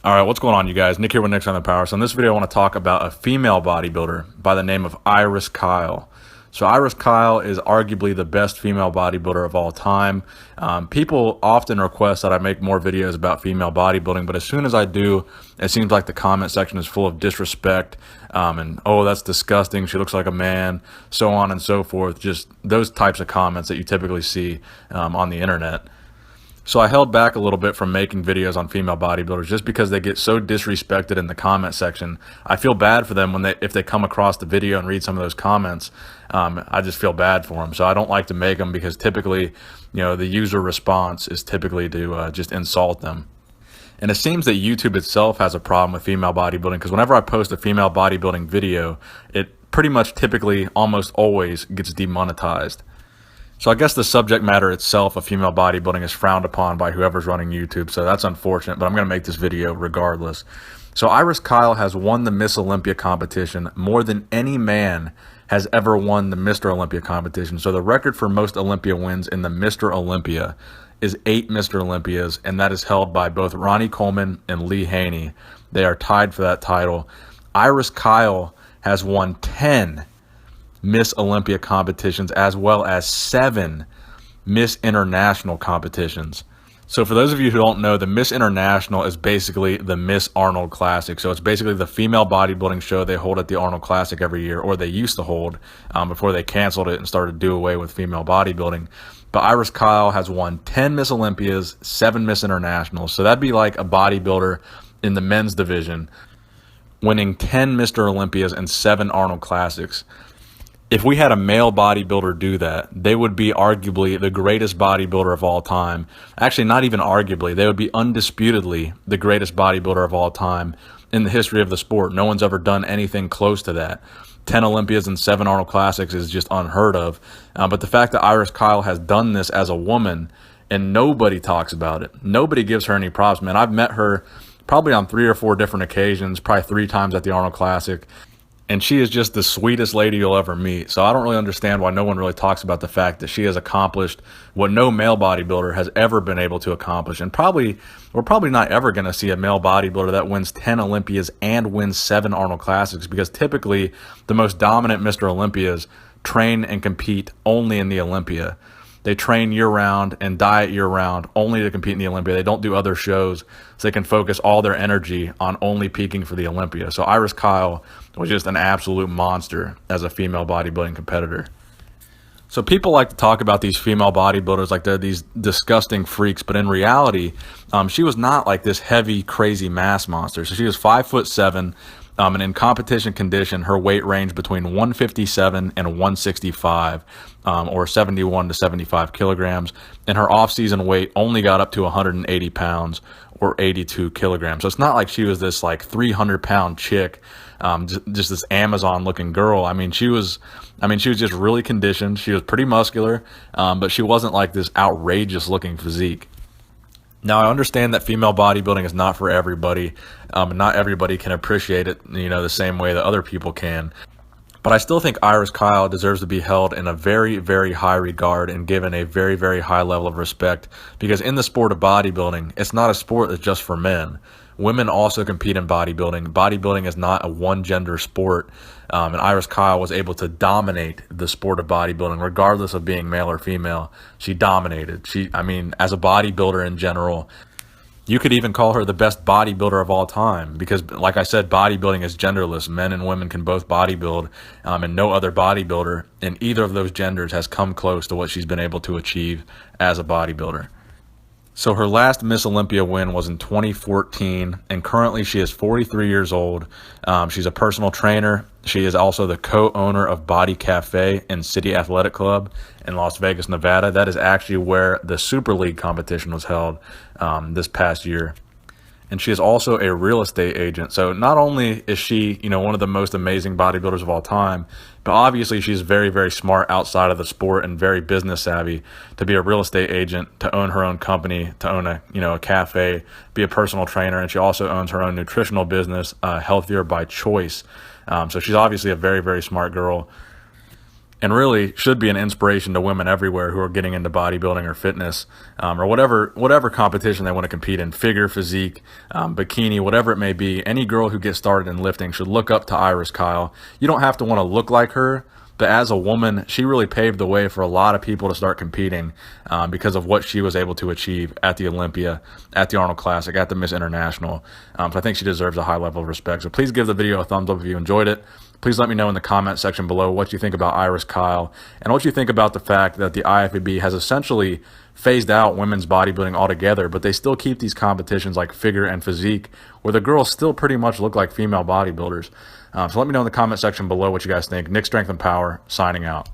All right, what's going on, you guys? Nick here with Nick's on the Power. So in this video, I want to talk about a female bodybuilder by the name of Iris Kyle. So Iris Kyle is arguably the best female bodybuilder of all time. People often request that I make more videos about female bodybuilding, but as soon as I do, it seems like the comment section is full of disrespect and, oh, that's disgusting, she looks like a man, so on and so forth. Just those types of comments that you typically see on the internet. So I held back a little bit from making videos on female bodybuilders just because they get so disrespected in the comment section. I feel bad for them if they come across the video and read some of those comments. I just feel bad for them. So I don't like to make them because typically, the user response is typically to just insult them. And it seems that YouTube itself has a problem with female bodybuilding because whenever I post a female bodybuilding video, it pretty much typically almost always gets demonetized. So I guess the subject matter itself of female bodybuilding is frowned upon by whoever's running YouTube, so that's unfortunate, but I'm going to make this video regardless. So Iris Kyle has won the Miss Olympia competition more than any man has ever won the Mr. Olympia competition. So the record for most Olympia wins in the Mr. Olympia is 8 Mr. Olympias, and that is held by both Ronnie Coleman and Lee Haney. They are tied for that title. Iris Kyle has won 10 Miss Olympia competitions as well as 7 Miss International competitions. So for those of you who don't know, the Miss International is basically the Miss Arnold Classic. So it's basically the female bodybuilding show they hold at the Arnold Classic every year, or they used to hold before they canceled it and started to do away with female bodybuilding. But Iris Kyle has won 10 Miss Olympias, 7 Miss Internationals. So that'd be like a bodybuilder in the men's division winning 10 Mr. Olympias and 7 Arnold Classics. If we had a male bodybuilder do that, they would be arguably the greatest bodybuilder of all time. Actually, not even arguably. They would be undisputedly the greatest bodybuilder of all time in the history of the sport. No one's ever done anything close to that. 10 Olympias and 7 Arnold Classics is just unheard of. But the fact that Iris Kyle has done this as a woman and nobody talks about it, nobody gives her any props, man. I've met her probably on 3 or 4 different occasions, probably 3 times at the Arnold Classic. And she is just the sweetest lady you'll ever meet. So I don't really understand why no one really talks about the fact that she has accomplished what no male bodybuilder has ever been able to accomplish. And we're probably not ever going to see a male bodybuilder that wins 10 Olympias and wins 7 Arnold Classics, because typically the most dominant Mr. Olympias train and compete only in the Olympia. They train year-round and diet year-round only to compete in the Olympia. They don't do other shows, so they can focus all their energy on only peaking for the Olympia. So Iris Kyle was just an absolute monster as a female bodybuilding competitor. So people like to talk about these female bodybuilders like they're these disgusting freaks, but in reality, she was not like this heavy, crazy mass monster. So she was 5'7", and in competition condition, her weight ranged between 157 and 165, or 71 to 75 kilograms. And her off-season weight only got up to 180 pounds or 82 kilograms. So it's not like she was this like 300-pound chick, just this Amazon-looking girl. I mean, she was just really conditioned. She was pretty muscular, but she wasn't like this outrageous-looking physique. Now, I understand that female bodybuilding is not for everybody, and not everybody can appreciate it, the same way that other people can. But I still think Iris Kyle deserves to be held in a very, very high regard and given a very, very high level of respect, because in the sport of bodybuilding, it's not a sport that's just for men. Women also compete in bodybuilding. Bodybuilding is not a one-gender sport, and Iris Kyle was able to dominate the sport of bodybuilding, regardless of being male or female. She dominated. As a bodybuilder in general, you could even call her the best bodybuilder of all time, because, like I said, bodybuilding is genderless. Men and women can both bodybuild, and no other bodybuilder in either of those genders has come close to what she's been able to achieve as a bodybuilder. So her last Miss Olympia win was in 2014, and currently she is 43 years old. She's a personal trainer. She is also the co-owner of Body Cafe and City Athletic Club in Las Vegas, Nevada. That is actually where the Super League competition was held this past year. And she is also a real estate agent. So not only is she, one of the most amazing bodybuilders of all time, but obviously she's very, very smart outside of the sport and very business savvy to be a real estate agent, to own her own company, to own a cafe, be a personal trainer. And she also owns her own nutritional business, Healthier by Choice. So she's obviously a very, very smart girl. and really should be an inspiration to women everywhere who are getting into bodybuilding or fitness, or whatever competition they want to compete in, figure, physique, bikini, whatever it may be. Any girl who gets started in lifting should look up to Iris Kyle. You don't have to want to look like her, but as a woman, she really paved the way for a lot of people to start competing because of what she was able to achieve at the Olympia, at the Arnold Classic, at the Miss International. So I think she deserves a high level of respect. So please give the video a thumbs up if you enjoyed it. Please let me know in the comment section below what you think about Iris Kyle and what you think about the fact that the IFBB has essentially phased out women's bodybuilding altogether, but they still keep these competitions like figure and physique where the girls still pretty much look like female bodybuilders. So let me know in the comment section below what you guys think. Nick Strength and Power, signing out.